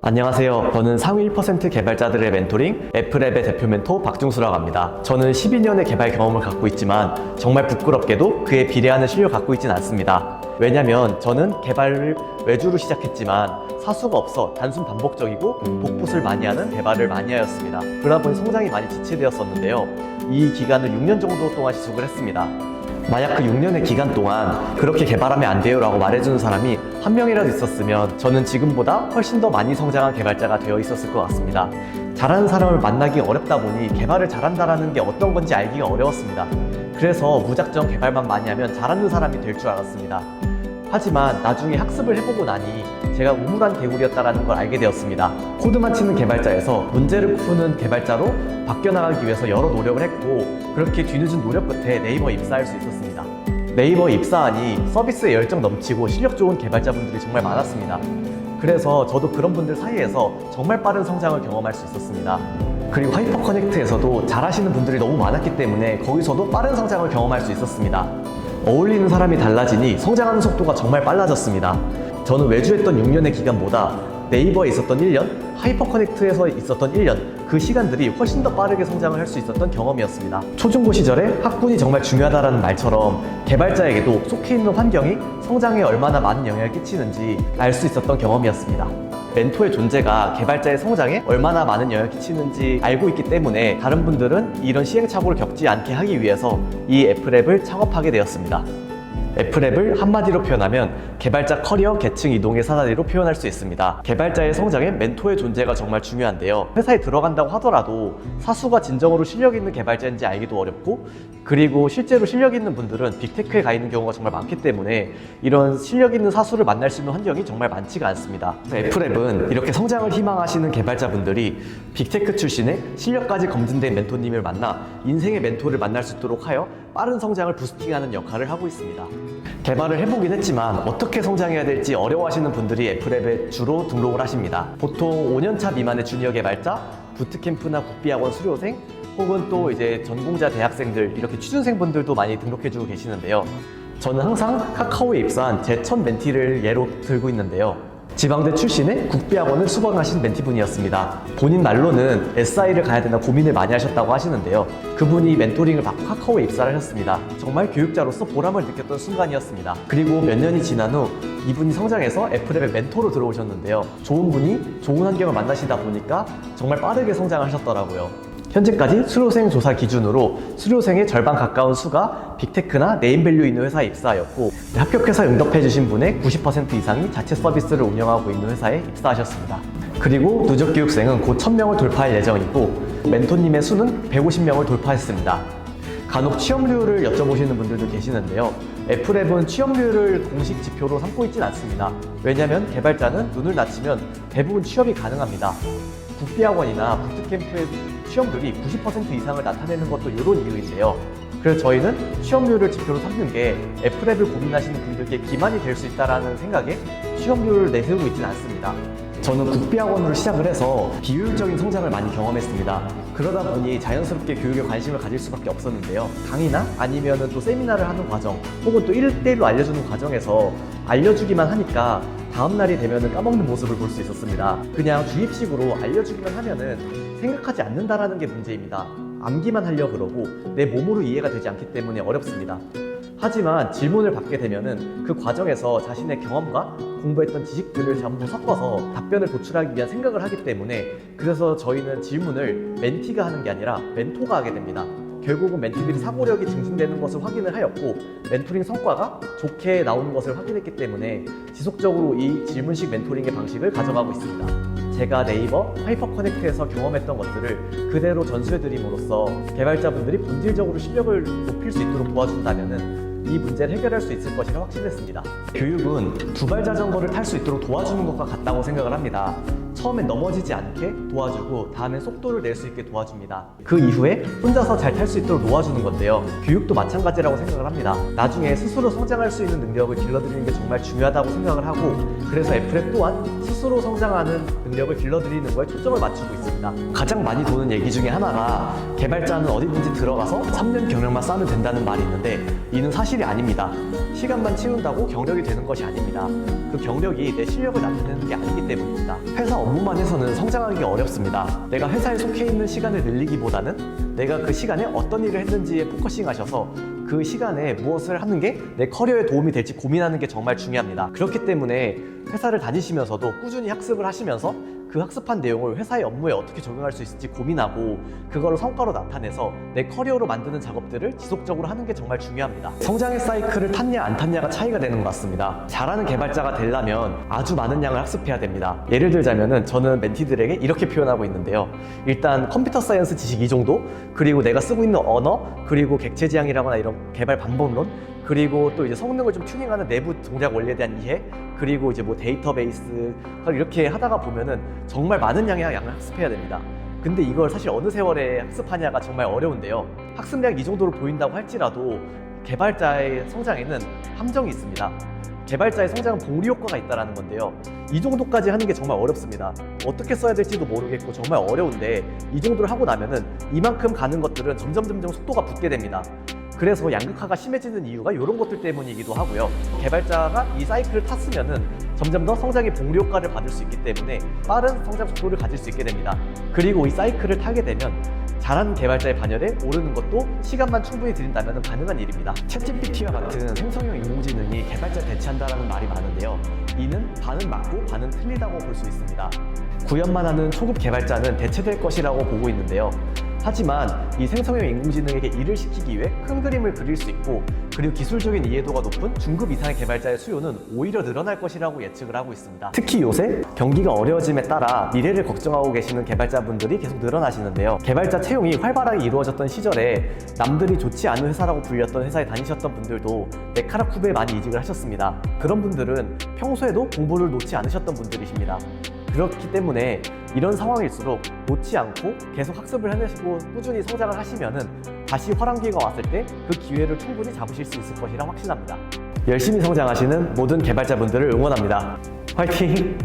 안녕하세요. 저는 상위 1% 개발자들의 멘토링 애플앱의 대표 멘토 박중수라고 합니다. 저는 12년의 개발 경험을 갖고 있지만 정말 부끄럽게도 그에 비례하는 실력을 갖고 있진 않습니다. 왜냐면 저는 개발을 외주로 시작했지만 사수가 없어 단순 반복적이고 복붙을 많이 하는 개발을 많이 하였습니다. 그러다 보니 성장이 많이 지체되었었는데요. 이 기간을 6년 정도 동안 지속을 했습니다. 만약 그 6년의 기간 동안 그렇게 개발하면 안 돼요 라고 말해주는 사람이 한 명이라도 있었으면 저는 지금보다 훨씬 더 많이 성장한 개발자가 되어 있었을 것 같습니다. 잘하는 사람을 만나기 어렵다 보니 개발을 잘한다는 게 어떤 건지 알기가 어려웠습니다. 그래서 무작정 개발만 많이 하면 잘하는 사람이 될 줄 알았습니다. 하지만 나중에 학습을 해보고 나니 제가 우물안 개구리였다는 걸 알게 되었습니다. 코드만 치는 개발자에서 문제를 푸는 개발자로 바뀌어나가기 위해서 여러 노력을 했고 그렇게 뒤늦은 노력 끝에 네이버에 입사할 수 있었습니다. 네이버에 입사하니 서비스에 열정 넘치고 실력 좋은 개발자분들이 정말 많았습니다. 그래서 저도 그런 분들 사이에서 정말 빠른 성장을 경험할 수 있었습니다. 그리고 하이퍼 커넥트에서도 잘하시는 분들이 너무 많았기 때문에 거기서도 빠른 성장을 경험할 수 있었습니다. 어울리는 사람이 달라지니 성장하는 속도가 정말 빨라졌습니다. 저는 외주했던 6년의 기간보다 네이버에 있었던 1년, 하이퍼 커넥트에서 있었던 1년 그 시간들이 훨씬 더 빠르게 성장을 할 수 있었던 경험이었습니다. 초중고 시절에 학군이 정말 중요하다는 말처럼 개발자에게도 속해 있는 환경이 성장에 얼마나 많은 영향을 끼치는지 알 수 있었던 경험이었습니다. 멘토의 존재가 개발자의 성장에 얼마나 많은 영향을 끼치는지 알고 있기 때문에 다른 분들은 이런 시행착오를 겪지 않게 하기 위해서 이 애플앱을 창업하게 되었습니다. 애플앱을 한마디로 표현하면 개발자 커리어 계층 이동의 사다리로 표현할 수 있습니다. 개발자의 성장에 멘토의 존재가 정말 중요한데요. 회사에 들어간다고 하더라도 사수가 진정으로 실력 있는 개발자인지 알기도 어렵고 그리고 실제로 실력 있는 분들은 빅테크에 가 있는 경우가 정말 많기 때문에 이런 실력 있는 사수를 만날 수 있는 환경이 정말 많지가 않습니다. 애플앱은 이렇게 성장을 희망하시는 개발자분들이 빅테크 출신의 실력까지 검증된 멘토님을 만나 인생의 멘토를 만날 수 있도록 하여 빠른 성장을 부스팅하는 역할을 하고 있습니다. 개발을 해보긴 했지만 어떻게 성장해야 될지 어려워하시는 분들이 애플앱에 주로 등록을 하십니다. 보통 5년차 미만의 주니어 개발자, 부트캠프나 국비학원 수료생, 혹은 또 이제 전공자 대학생들 이렇게 취준생분들도 많이 등록해주고 계시는데요. 저는 항상 카카오에 입사한 제 첫 멘티를 예로 들고 있는데요. 지방대 출신의 국비학원을 수강하신 멘티분이었습니다. 본인 말로는 SI를 가야 되나 고민을 많이 하셨다고 하시는데요. 그분이 멘토링을 받고 카카오에 입사를 하셨습니다. 정말 교육자로서 보람을 느꼈던 순간이었습니다. 그리고 몇 년이 지난 후 이분이 성장해서 애플앱의 멘토로 들어오셨는데요. 좋은 분이 좋은 환경을 만나시다 보니까 정말 빠르게 성장하셨더라고요. 현재까지 수료생 조사 기준으로 수료생의 절반 가까운 수가 빅테크나 네임밸류 있는 회사에 입사하였고 합격해서 응답해주신 분의 90% 이상이 자체 서비스를 운영하고 있는 회사에 입사하셨습니다. 그리고 누적 교육생은 곧 1000명을 돌파할 예정이고 멘토님의 수는 150명을 돌파했습니다. 간혹 취업률을 여쭤보시는 분들도 계시는데요. 애플앱은 취업률을 공식 지표로 삼고 있진 않습니다. 왜냐하면 개발자는 눈을 낮추면 대부분 취업이 가능합니다. 국비학원이나 부트캠프의 취업률이 90% 이상을 나타내는 것도 이런 이유인데요. 그래서 저희는 취업률을 지표로 삼는 게 애플앱을 고민하시는 분들께 기만이 될 수 있다는 생각에 취업률을 내세우고 있지는 않습니다. 저는 국비학원으로 시작을 해서 비효율적인 성장을 많이 경험했습니다. 그러다 보니 자연스럽게 교육에 관심을 가질 수밖에 없었는데요. 강의나 아니면 또 세미나를 하는 과정 혹은 또 1대1로 알려주는 과정에서 알려주기만 하니까 다음날이 되면 까먹는 모습을 볼 수 있었습니다. 그냥 주입식으로 알려주기만 하면은 생각하지 않는다라는 게 문제입니다. 암기만 하려고 그러고 내 몸으로 이해가 되지 않기 때문에 어렵습니다. 하지만 질문을 받게 되면은 그 과정에서 자신의 경험과 공부했던 지식들을 전부 섞어서 답변을 도출하기 위한 생각을 하기 때문에 그래서 저희는 질문을 멘티가 하는 게 아니라 멘토가 하게 됩니다. 결국은 멘티들이 사고력이 증진되는 것을 확인을 하였고 멘토링 성과가 좋게 나오는 것을 확인했기 때문에 지속적으로 이 질문식 멘토링의 방식을 가져가고 있습니다. 제가 네이버 하이퍼 커넥트에서 경험했던 것들을 그대로 전수해드림으로써 개발자분들이 본질적으로 실력을 높일 수 있도록 도와준다면 이 문제를 해결할 수 있을 것이라 확신했습니다. 교육은 두발 자전거를 탈 수 있도록 도와주는 것과 같다고 생각을 합니다. 처음엔 넘어지지 않게 도와주고 다음엔 속도를 낼 수 있게 도와줍니다. 그 이후에 혼자서 잘 탈 수 있도록 도와주는 건데요. 교육도 마찬가지라고 생각을 합니다. 나중에 스스로 성장할 수 있는 능력을 길러드리는 게 정말 중요하다고 생각을 하고 그래서 애플앱 또한 스스로 성장하는 능력을 길러드리는 거에 초점을 맞추고 있습니다. 가장 많이 도는 얘기 중에 하나가 개발자는 어디든지 들어가서 3년 경력만 쌓으면 된다는 말이 있는데 이는 사실이 아닙니다. 시간만 채운다고 경력이 되는 것이 아닙니다. 그 경력이 내 실력을 나타내는 게 아니기 때문입니다. 회사 업무만 해서는 성장하기 어렵습니다. 내가 회사에 속해 있는 시간을 늘리기보다는 내가 그 시간에 어떤 일을 했는지에 포커싱 하셔서 그 시간에 무엇을 하는 게 내 커리어에 도움이 될지 고민하는 게 정말 중요합니다. 그렇기 때문에 회사를 다니시면서도 꾸준히 학습을 하시면서 그 학습한 내용을 회사의 업무에 어떻게 적용할 수 있을지 고민하고 그거를 성과로 나타내서 내 커리어로 만드는 작업들을 지속적으로 하는 게 정말 중요합니다. 성장의 사이클을 탔냐 안 탔냐가 차이가 되는 것 같습니다. 잘하는 개발자가 되려면 아주 많은 양을 학습해야 됩니다. 예를 들자면은 저는 멘티들에게 이렇게 표현하고 있는데요. 일단 컴퓨터 사이언스 지식 이 정도, 그리고 내가 쓰고 있는 언어, 그리고 객체 지향이라거나 이런 개발 방법론, 그리고 또 이제 성능을 좀 튜닝하는 내부 동작 원리에 대한 이해, 그리고 이제 뭐 데이터베이스 이렇게 하다가 보면은 정말 많은 양의 양을 학습해야 됩니다. 근데 이걸 사실 어느 세월에 학습하냐가 정말 어려운데요. 학습량 이 정도로 보인다고 할지라도 개발자의 성장에는 함정이 있습니다. 개발자의 성장은 복리 효과가 있다는 건데요. 이 정도까지 하는 게 정말 어렵습니다. 어떻게 써야 될지도 모르겠고 정말 어려운데 이 정도를 하고 나면은 이만큼 가는 것들은 점점 속도가 붙게 됩니다. 그래서 양극화가 심해지는 이유가 이런 것들 때문이기도 하고요. 개발자가 이 사이클을 탔으면은 점점 더 성장의 복리 효과를 받을 수 있기 때문에 빠른 성장 속도를 가질 수 있게 됩니다. 그리고 이 사이클을 타게 되면 잘하는 개발자의 반열에 오르는 것도 시간만 충분히 들인다면 가능한 일입니다. 챗GPT와 같은 생성형 인공지능이 개발자를 대체한다는 말이 많은데요. 이는 반은 맞고 반은 틀리다고 볼 수 있습니다. 구현만 하는 초급 개발자는 대체될 것이라고 보고 있는데요. 하지만 이 생성형 인공지능에게 일을 시키기 위해 큰 그림을 그릴 수 있고, 그리고 기술적인 이해도가 높은 중급 이상의 개발자의 수요는 오히려 늘어날 것이라고 예측을 하고 있습니다. 특히 요새 경기가 어려워짐에 따라 미래를 걱정하고 계시는 개발자분들이 계속 늘어나시는데요. 개발자 채용이 활발하게 이루어졌던 시절에 남들이 좋지 않은 회사라고 불렸던 회사에 다니셨던 분들도 메카라쿠베에 많이 이직을 하셨습니다. 그런 분들은 평소에도 공부를 놓지 않으셨던 분들이십니다. 그렇기 때문에 이런 상황일수록 놓지 않고 계속 학습을 해내시고 꾸준히 성장을 하시면은 다시 화랑기회가 왔을 때 그 기회를 충분히 잡으실 수 있을 것이라 확신합니다. 열심히 성장하시는 모든 개발자분들을 응원합니다. 화이팅!